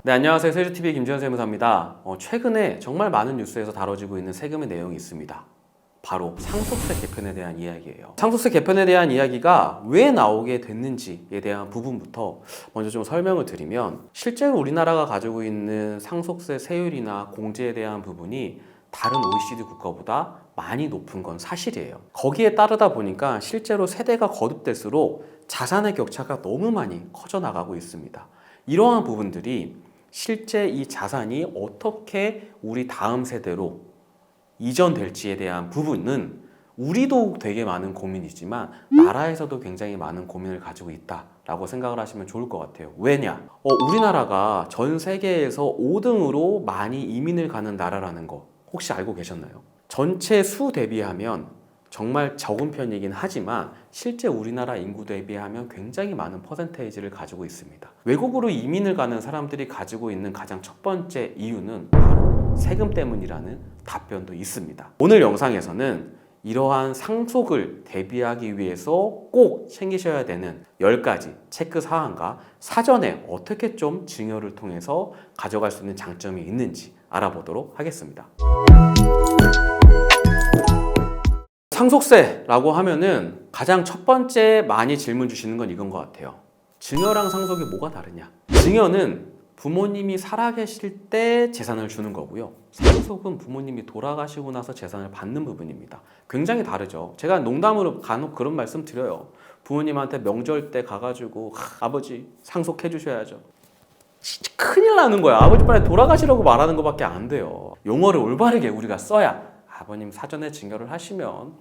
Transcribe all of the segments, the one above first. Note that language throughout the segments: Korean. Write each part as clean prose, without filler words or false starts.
네, 안녕하세요. 세주TV의 김지현 세무사입니다. 최근에 정말 많은 뉴스에서 다뤄지고 있는 세금의 내용이 있습니다. 바로 상속세 개편에 대한 이야기예요. 상속세 개편에 대한 이야기가 왜 나오게 됐는지에 대한 부분부터 먼저 좀 설명을 드리면, 실제로 우리나라가 가지고 있는 상속세 세율이나 공제에 대한 부분이 다른 OECD 국가보다 많이 높은 건 사실이에요. 거기에 따르다 보니까 실제로 세대가 거듭될수록 자산의 격차가 너무 많이 커져 나가고 있습니다. 이러한 부분들이 실제 이 자산이 어떻게 우리 다음 세대로 이전될지에 대한 부분은 우리도 되게 많은 고민이지만 나라에서도 굉장히 많은 고민을 가지고 있다라고 생각을 하시면 좋을 것 같아요. 왜냐? 우리나라가 전 세계에서 5등으로 많이 이민을 가는 나라라는 거 혹시 알고 계셨나요? 전체 수 대비하면 정말 적은 편이긴 하지만 실제 우리나라 인구 대비하면 굉장히 많은 퍼센테이지를 가지고 있습니다. 외국으로 이민을 가는 사람들이 가지고 있는 가장 첫 번째 이유는 바로 세금 때문이라는 답변도 있습니다. 오늘 영상에서는 이러한 상속을 대비하기 위해서 꼭 챙기셔야 되는 10가지 체크 사항과 사전에 어떻게 좀 증여를 통해서 가져갈 수 있는 장점이 있는지 알아보도록 하겠습니다. 상속세라고 하면은 가장 첫 번째 많이 질문 주시는 건 이건 것 같아요. 증여랑 상속이 뭐가 다르냐? 증여는 부모님이 살아계실 때 재산을 주는 거고요. 상속은 부모님이 돌아가시고 나서 재산을 받는 부분입니다. 굉장히 다르죠. 제가 농담으로 간혹 그런 말씀 드려요. 부모님한테 명절 때 가가지고 아버지 상속해 주셔야죠. 진짜 큰일 나는 거야. 아버지 빨리 돌아가시라고 말하는 것밖에 안 돼요. 용어를 올바르게 우리가 써야 아버님 사전에 증여를 하시면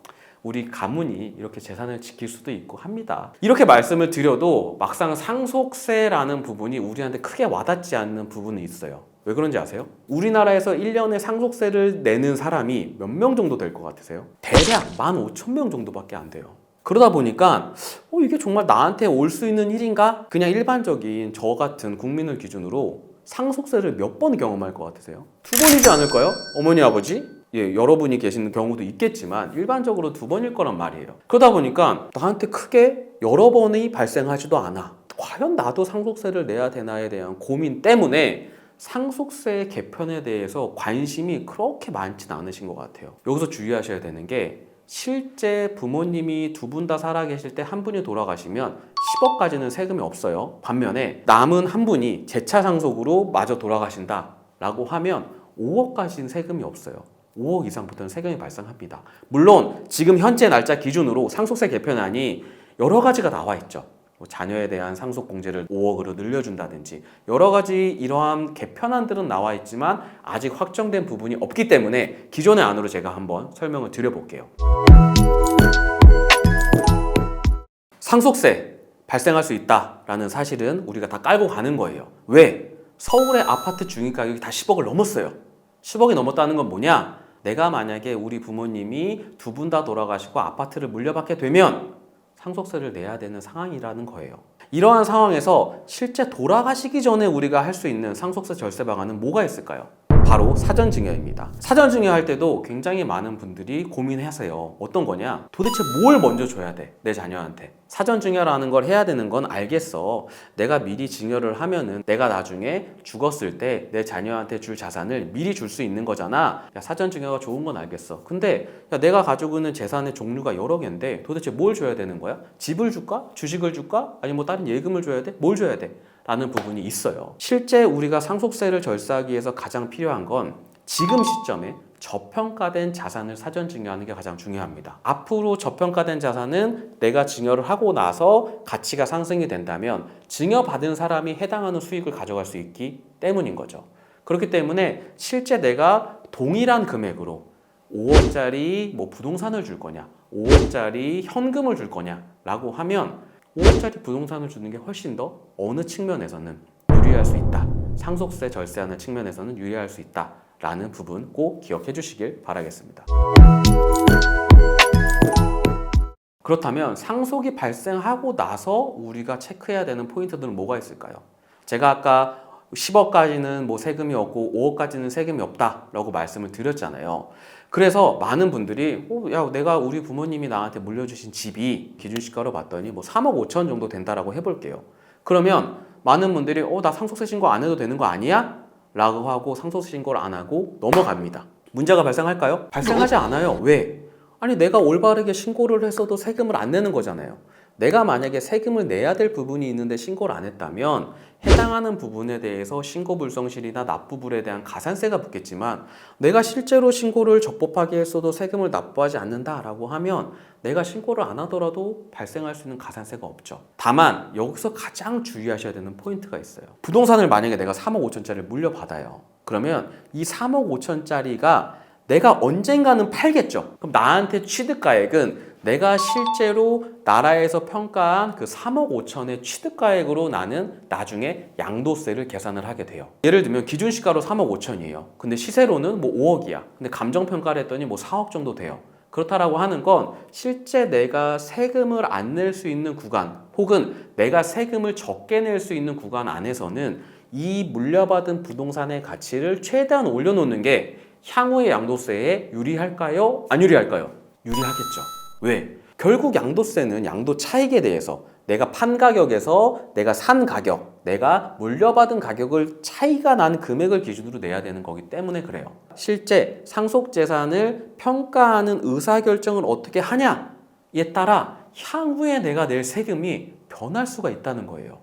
우리 가문이 이렇게 재산을 지킬 수도 있고 합니다. 이렇게 말씀을 드려도 막상 상속세라는 부분이 우리한테 크게 와닿지 않는 부분이 있어요. 왜 그런지 아세요? 우리나라에서 1년에 상속세를 내는 사람이 몇 명 정도 될 것 같으세요? 대략 15,000명 정도밖에 안 돼요. 그러다 보니까 이게 정말 나한테 올 수 있는 일인가? 그냥 일반적인 저 같은 국민을 기준으로 상속세를 몇 번 경험할 것 같으세요? 2번이지 않을까요? 어머니 아버지? 여러분이 계시는 경우도 있겠지만 일반적으로 2번일 거란 말이에요. 그러다 보니까 나한테 크게 여러 번이 발생하지도 않아. 과연 나도 상속세를 내야 되나에 대한 고민 때문에 상속세 개편에 대해서 관심이 그렇게 많진 않으신 것 같아요. 여기서 주의하셔야 되는 게, 실제 부모님이 2분 다 살아계실 때 한 분이 돌아가시면 10억까지는 세금이 없어요. 반면에 남은 한 분이 재차 상속으로 마저 돌아가신다 라고 하면 5억까지는 세금이 없어요. 5억 이상부터는 세금이 발생합니다. 물론 지금 현재 날짜 기준으로 상속세 개편안이 여러 가지가 나와 있죠. 자녀에 대한 상속 공제를 5억으로 늘려준다든지 여러 가지 이러한 개편안들은 나와 있지만 아직 확정된 부분이 없기 때문에 기존의 안으로 제가 한번 설명을 드려볼게요. 상속세 발생할 수 있다라는 사실은 우리가 다 깔고 가는 거예요. 왜? 서울의 아파트 중위 가격이 다 10억을 넘었어요. 10억이 넘었다는 건 뭐냐? 내가 만약에 우리 부모님이 2분 다 돌아가시고 아파트를 물려받게 되면 상속세를 내야 되는 상황이라는 거예요. 이러한 상황에서 실제 돌아가시기 전에 우리가 할 수 있는 상속세 절세 방안은 뭐가 있을까요? 바로 사전증여입니다. 사전증여할 때도 굉장히 많은 분들이 고민하세요. 어떤 거냐? 도대체 뭘 먼저 줘야 돼? 내 자녀한테. 사전증여라는 걸 해야 되는 건 알겠어. 내가 미리 증여를 하면은 내가 나중에 죽었을 때 내 자녀한테 줄 자산을 미리 줄 수 있는 거잖아. 야, 사전증여가 좋은 건 알겠어. 근데 내가 가지고 있는 재산의 종류가 여러 개인데 도대체 뭘 줘야 되는 거야? 집을 줄까? 주식을 줄까? 아니면 뭐 다른 예금을 줘야 돼? 뭘 줘야 돼? 라는 부분이 있어요. 실제 우리가 상속세를 절세하기 위해서 가장 필요한 건 지금 시점에 저평가된 자산을 사전 증여하는 게 가장 중요합니다. 앞으로 저평가된 자산은 내가 증여를 하고 나서 가치가 상승이 된다면 증여받은 사람이 해당하는 수익을 가져갈 수 있기 때문인 거죠. 그렇기 때문에 실제 내가 동일한 금액으로 5억짜리 부동산을 줄 거냐, 5억짜리 현금을 줄 거냐 라고 하면 5억짜리 부동산을 주는 게 훨씬 더 어느 측면에서는 유리할 수 있다. 상속세 절세하는 측면에서는 유리할 수 있다 라는 부분 꼭 기억해 주시길 바라겠습니다. 그렇다면 상속이 발생하고 나서 우리가 체크해야 되는 포인트들은 뭐가 있을까요? 제가 아까 10억까지는 세금이 없고 5억까지는 세금이 없다라고 말씀을 드렸잖아요. 그래서 많은 분들이 내가 우리 부모님이 나한테 물려주신 집이 기준시가로 봤더니 3억 5천 정도 된다라고 해볼게요. 그러면 많은 분들이 나 상속세 신고 안 해도 되는 거 아니야? 라고 하고 상속세 신고를 안 하고 넘어갑니다. 문제가 발생할까요? 발생하지 않아요. 왜? 아니 내가 올바르게 신고를 했어도 세금을 안 내는 거잖아요. 내가 만약에 세금을 내야 될 부분이 있는데 신고를 안 했다면 해당하는 부분에 대해서 신고 불성실이나 납부불에 대한 가산세가 붙겠지만 내가 실제로 신고를 적법하게 했어도 세금을 납부하지 않는다라고 하면 내가 신고를 안 하더라도 발생할 수 있는 가산세가 없죠. 다만 여기서 가장 주의하셔야 되는 포인트가 있어요. 부동산을 만약에 내가 3억 5천짜리를 물려받아요. 그러면 이 3억 5천짜리가 내가 언젠가는 팔겠죠. 그럼 나한테 취득가액은 내가 실제로 나라에서 평가한 그 3억 5천의 취득가액으로 나는 나중에 양도세를 계산을 하게 돼요. 예를 들면 기준시가로 3억 5천이에요. 근데 시세로는 뭐 5억이야. 근데 감정평가를 했더니 뭐 4억 정도 돼요. 그렇다라고 하는 건 실제 내가 세금을 안 낼 수 있는 구간 혹은 내가 세금을 적게 낼 수 있는 구간 안에서는 이 물려받은 부동산의 가치를 최대한 올려놓는 게 향후의 양도세에 유리할까요? 안 유리할까요? 유리하겠죠. 왜? 결국 양도세는 양도 차익에 대해서 내가 판 가격에서 내가 산 가격, 내가 물려받은 가격을 차이가 난 금액을 기준으로 내야 되는 거기 때문에 그래요. 실제 상속재산을 평가하는 의사결정을 어떻게 하냐에 따라 향후에 내가 낼 세금이 변할 수가 있다는 거예요.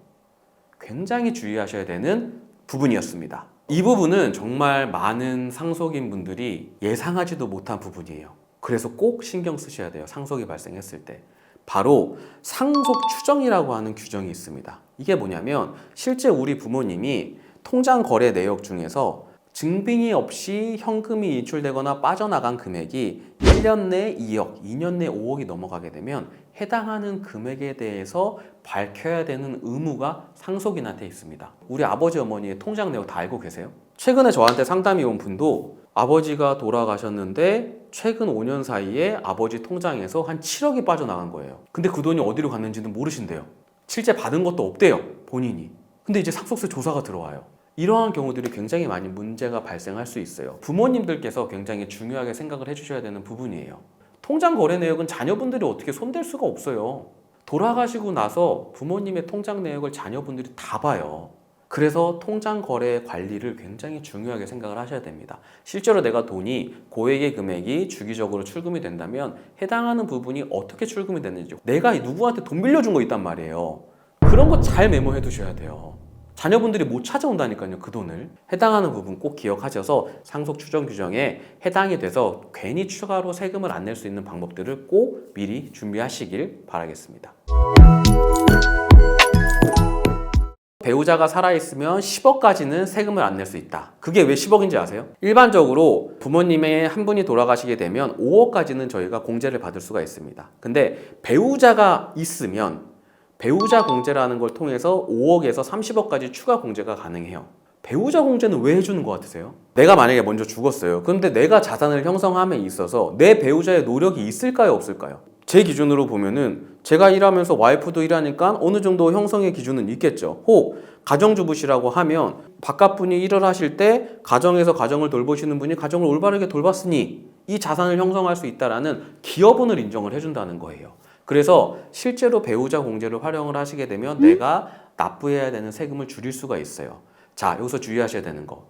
굉장히 주의하셔야 되는 부분이었습니다. 이 부분은 정말 많은 상속인 분들이 예상하지도 못한 부분이에요. 그래서 꼭 신경 쓰셔야 돼요. 상속이 발생했을 때. 바로 상속 추정이라고 하는 규정이 있습니다. 이게 뭐냐면 실제 우리 부모님이 통장 거래 내역 중에서 증빙이 없이 현금이 인출되거나 빠져나간 금액이 1년 내 2억, 2년 내 5억이 넘어가게 되면 해당하는 금액에 대해서 밝혀야 되는 의무가 상속인한테 있습니다. 우리 아버지 어머니의 통장 내역 다 알고 계세요? 최근에 저한테 상담이 온 분도 아버지가 돌아가셨는데 최근 5년 사이에 아버지 통장에서 한 7억이 빠져나간 거예요. 근데 그 돈이 어디로 갔는지는 모르신대요. 실제 받은 것도 없대요, 본인이. 근데 이제 상속세 조사가 들어와요. 이러한 경우들이 굉장히 많이 문제가 발생할 수 있어요. 부모님들께서 굉장히 중요하게 생각을 해주셔야 되는 부분이에요. 통장 거래 내역은 자녀분들이 어떻게 손댈 수가 없어요. 돌아가시고 나서 부모님의 통장 내역을 자녀분들이 다 봐요. 그래서 통장 거래 관리를 굉장히 중요하게 생각을 하셔야 됩니다. 실제로 내가 돈이 고액의 금액이 주기적으로 출금이 된다면 해당하는 부분이 어떻게 출금이 됐는지, 내가 누구한테 돈 빌려준 거 있단 말이에요. 그런 거 잘 메모해 두셔야 돼요. 자녀분들이 못 찾아온다니까요, 그 돈을. 해당하는 부분 꼭 기억하셔서 상속 추정 규정에 해당이 돼서 괜히 추가로 세금을 안 낼 수 있는 방법들을 꼭 미리 준비하시길 바라겠습니다. 배우자가 살아있으면 10억까지는 세금을 안 낼 수 있다. 그게 왜 10억인지 아세요? 일반적으로 부모님의 한 분이 돌아가시게 되면 5억까지는 저희가 공제를 받을 수가 있습니다. 근데 배우자가 있으면 배우자 공제라는 걸 통해서 5억에서 30억까지 추가 공제가 가능해요. 배우자 공제는 왜 해주는 것 같으세요? 내가 만약에 먼저 죽었어요. 그런데 내가 자산을 형성함에 있어서 내 배우자의 노력이 있을까요, 없을까요? 제 기준으로 보면은 제가 일하면서 와이프도 일하니까 어느 정도 형성의 기준은 있겠죠. 혹 가정주부시라고 하면 바깥분이 일을 하실 때 가정에서 가정을 돌보시는 분이 가정을 올바르게 돌봤으니 이 자산을 형성할 수 있다라는 기여분을 인정을 해준다는 거예요. 그래서 실제로 배우자 공제를 활용을 하시게 되면 내가 납부해야 되는 세금을 줄일 수가 있어요. 자, 여기서 주의하셔야 되는 거.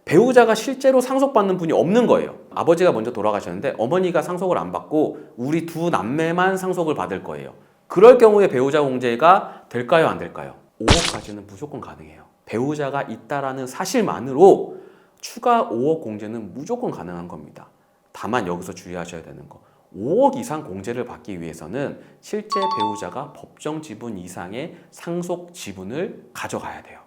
배우자가 실제로 상속받는 분이 없는 거예요. 아버지가 먼저 돌아가셨는데 어머니가 상속을 안 받고 우리 두 남매만 상속을 받을 거예요. 그럴 경우에 배우자 공제가 될까요, 안 될까요? 5억까지는 무조건 가능해요. 배우자가 있다라는 사실만으로 추가 5억 공제는 무조건 가능한 겁니다. 다만 여기서 주의하셔야 되는 거. 5억 이상 공제를 받기 위해서는 실제 배우자가 법정 지분 이상의 상속 지분을 가져가야 돼요.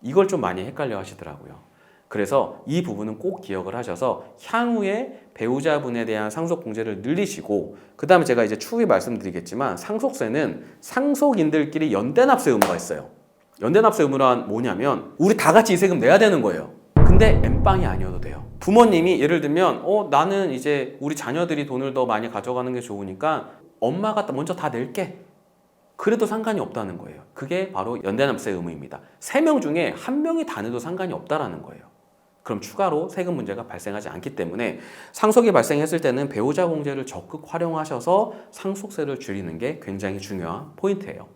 이걸 좀 많이 헷갈려 하시더라고요. 그래서 이 부분은 꼭 기억을 하셔서 향후에 배우자분에 대한 상속 공제를 늘리시고, 그 다음에 제가 이제 추후에 말씀드리겠지만 상속세는 상속인들끼리 연대납세 의무가 있어요. 연대납세 의무란 뭐냐면 우리 다 같이 이 세금 내야 되는 거예요. 근데 엠빵이 아니어도 돼요. 부모님이 예를 들면 나는 이제 우리 자녀들이 돈을 더 많이 가져가는 게 좋으니까 엄마가 먼저 다 낼게. 그래도 상관이 없다는 거예요. 그게 바로 연대납세 의무입니다. 3명 중에 1명이 다 내도 상관이 없다라는 거예요. 그럼 추가로 세금 문제가 발생하지 않기 때문에 상속이 발생했을 때는 배우자 공제를 적극 활용하셔서 상속세를 줄이는 게 굉장히 중요한 포인트예요.